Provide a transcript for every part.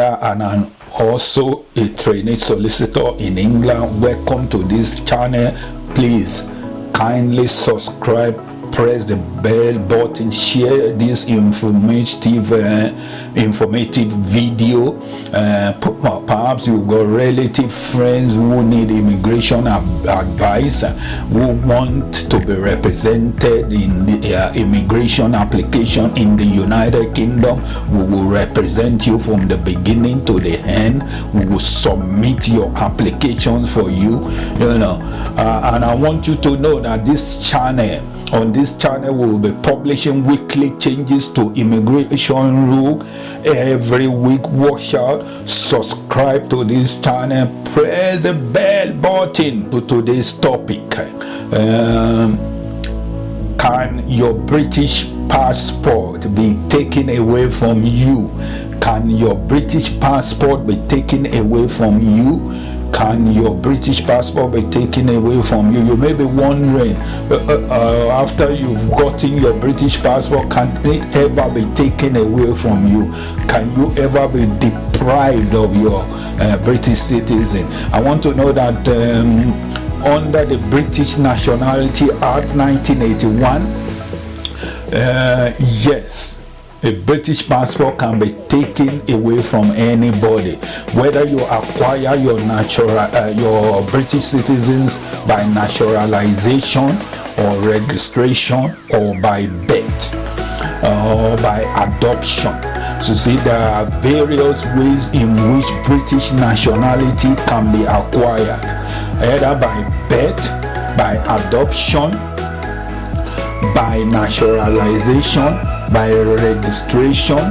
lawyer and I'm also a trainee solicitor in England. Welcome to this channel. Please kindly subscribe, press the bell button, share this informative video. Perhaps you've got relative friends who need immigration advice, who want to be represented in the immigration application in the United Kingdom. We will represent you from the beginning to the end. We will submit your applications for you, and I want you to know that on this channel we will be publishing weekly changes to immigration rule every week. Watch out, subscribe to this channel, press the bell button. To today's topic, can your British passport be taken away from you? Can your British passport be taken away from you? Can your British passport be taken away from you? You may be wondering, after you've gotten your British passport, can it ever be taken away from you? Can you ever be deprived of your British citizen? I want to know that under the British Nationality Act 1981, yes, a British passport can be taken away from anybody, whether you acquire your British citizens by naturalization or registration, or by birth, or by adoption. So see, there are various ways in which British nationality can be acquired, either by birth, by adoption, by naturalization, by registration.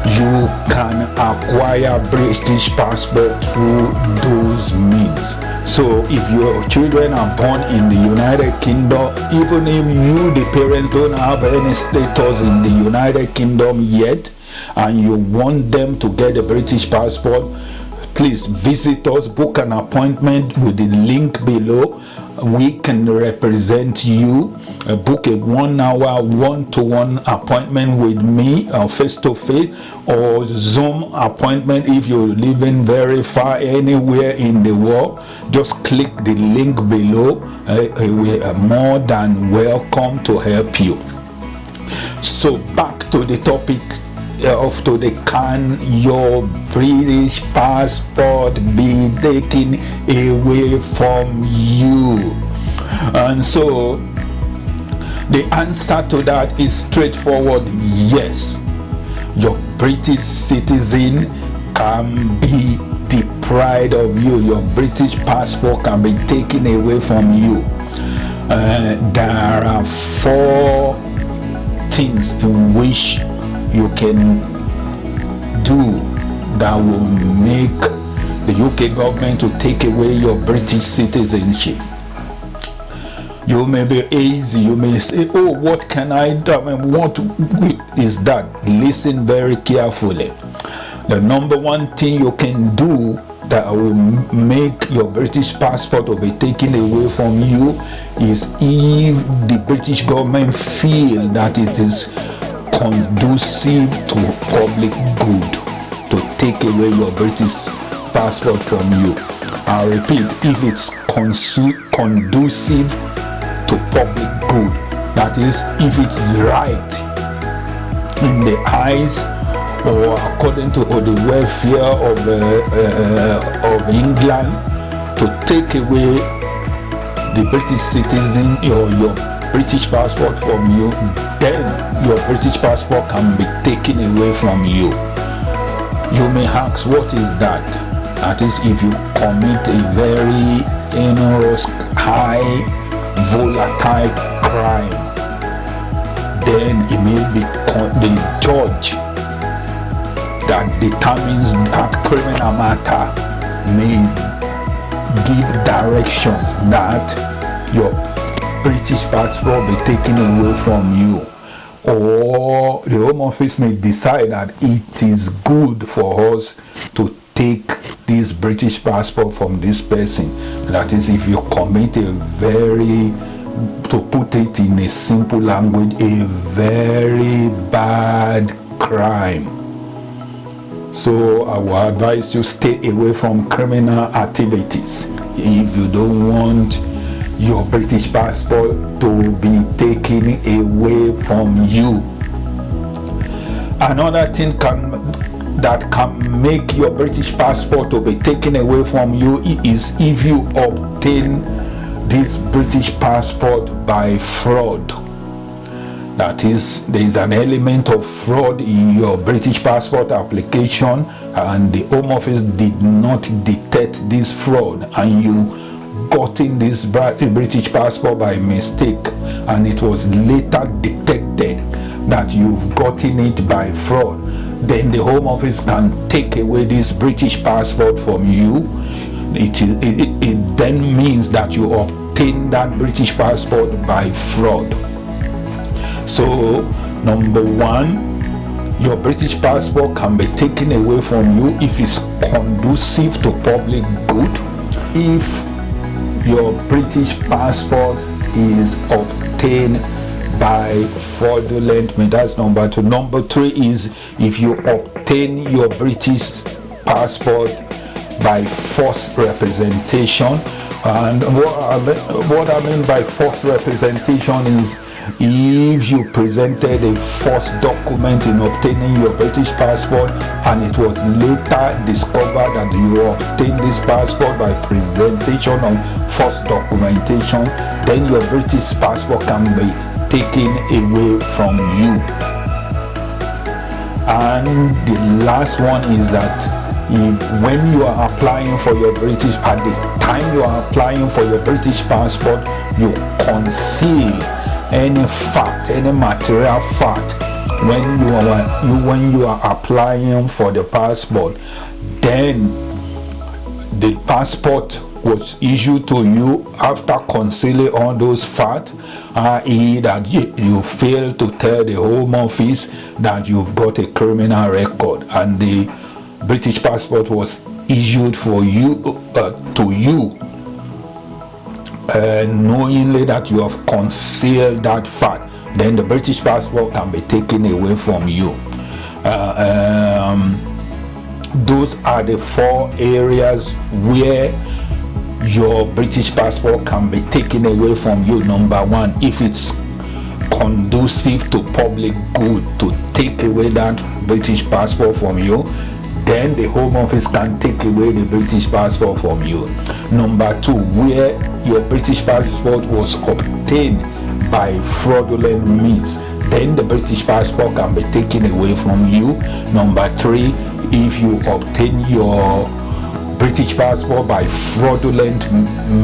You can acquire British passport through those means. So if your children are born in the United Kingdom, even if you, the parents, don't have any status in the United Kingdom yet, and you want them to get a British passport, please visit us, book an appointment with the link below. We can represent you. Book a 1 hour one-to-one appointment with me, face-to-face, or Zoom appointment if you're living very far anywhere in the world. Just click the link below. We are more than welcome to help you. So back to the topic of today: can your British passport be taken away from you? And so the answer to that is straightforward: yes. Your British citizen can be deprived of you. Your British passport can be taken away from you. There are 4 things in which you can do that will make the UK government to take away your British citizenship. You may be easy. You may say, oh, what can I do? I mean, what is that? Listen very carefully. The number one thing you can do that will make your British passport to be taken away from you is if the British government feel that it is conducive to public good to take away your British passport from you. I repeat, if it's conducive to public good, that is, if it's right in the eyes or according to the welfare of England, to take away the British citizen or your British passport from you, then your British passport can be taken away from you. You may ask, what is that? That is, if you commit a very heinous, high, volatile crime, then it may be the judge that determines that criminal matter may give directions that your British passport be taken away from you, or the Home Office may decide that it is good for us to take this British passport from this person. That is, if you commit a very, to put it in a simple language, a very bad crime, So I will advise you stay away from criminal activities if you don't want your British passport to be taken away from you. Another thing that can make your British passport to be taken away from you is if you obtain this British passport by fraud. That is, there is an element of fraud in your British passport application, and the Home Office did not detect this fraud, and you gotten this British passport by mistake, and it was later detected that you've gotten it by fraud. Then the Home Office can take away this British passport from you. It then means that you obtain that British passport by fraud. So, number one, your British passport can be taken away from you if it's conducive to public good. If your British passport is obtained by fraudulent means, that's number two. Number three is if you obtain your British passport by false representation. And what I mean by false representation is if you presented a false document in obtaining your British passport, and it was later discovered that you obtained this passport by presentation of false documentation, then your British passport can be taken away from you. And the last one is that when you are applying for your British, at the time you are applying for your British passport, you conceal any fact, any material fact when you are applying for the passport. Then the passport was issued to you after concealing all those facts, i.e. that you failed to tell the Home Office that you've got a criminal record, and the British passport was issued for you to you, knowingly that you have concealed that fact. Then the British passport can be taken away from you. Those are the four areas where your British passport can be taken away from you. Number one, if it's conducive to public good to take away that British passport from you, then the Home Office can take away the British passport from you. Number two, where your British passport was obtained by fraudulent means, then the British passport can be taken away from you. Number three, if you obtain your British passport by fraudulent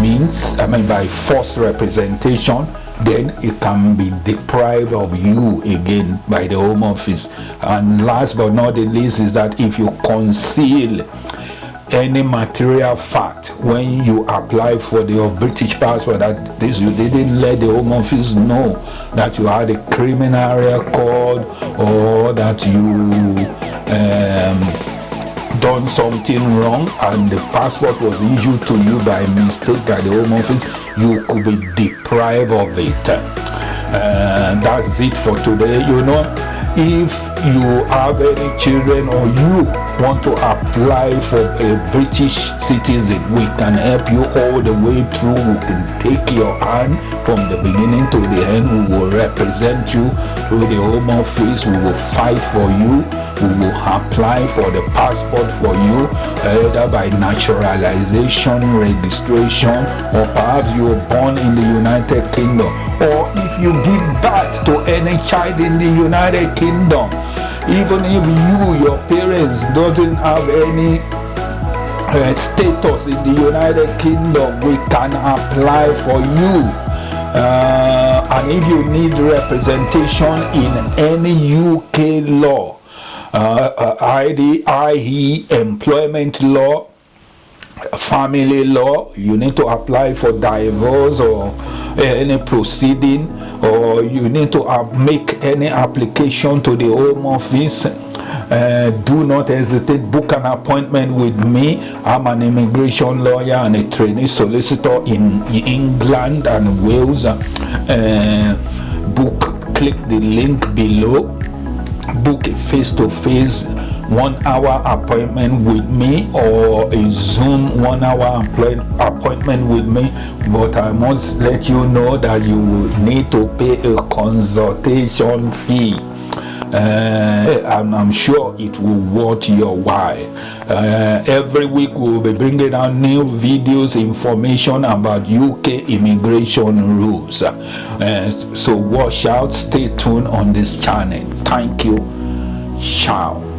means, by false representation, then it can be deprived of you again by the Home Office. And last but not the least is that if you conceal any material fact when you apply for your British passport, that you didn't let the Home Office know that you had a criminal record, or that you done something wrong and the passport was issued to you by mistake by the Home Office, you could be deprived of it. That's it for today. If you have any children or you want to apply for a British citizen, we can help you all the way through. We can take your hand from the beginning to the end. We will represent you through the Home Office. We will fight for you. We will apply for the passport for you, either by naturalization, registration, or perhaps you were born in the United Kingdom, or if you give birth to any child in the United Kingdom, even if your parents doesn't have any status in the United Kingdom, we can apply for you. And if you need representation in any UK law, i.e. employment law, family law, you need to apply for divorce or any proceeding, or you need to make any application to the Home Office. Do not hesitate. Book an appointment with me. I'm an immigration lawyer and a trainee solicitor in England and Wales. Click the link below. Book a face-to-face 1-hour appointment with me or a Zoom 1-hour appointment with me, but I must let you know that you will need to pay a consultation fee. And I'm sure it will worth your while. Every week we'll be bringing out new videos, information about UK immigration rules. So watch out, stay tuned on this channel. Thank you. Ciao.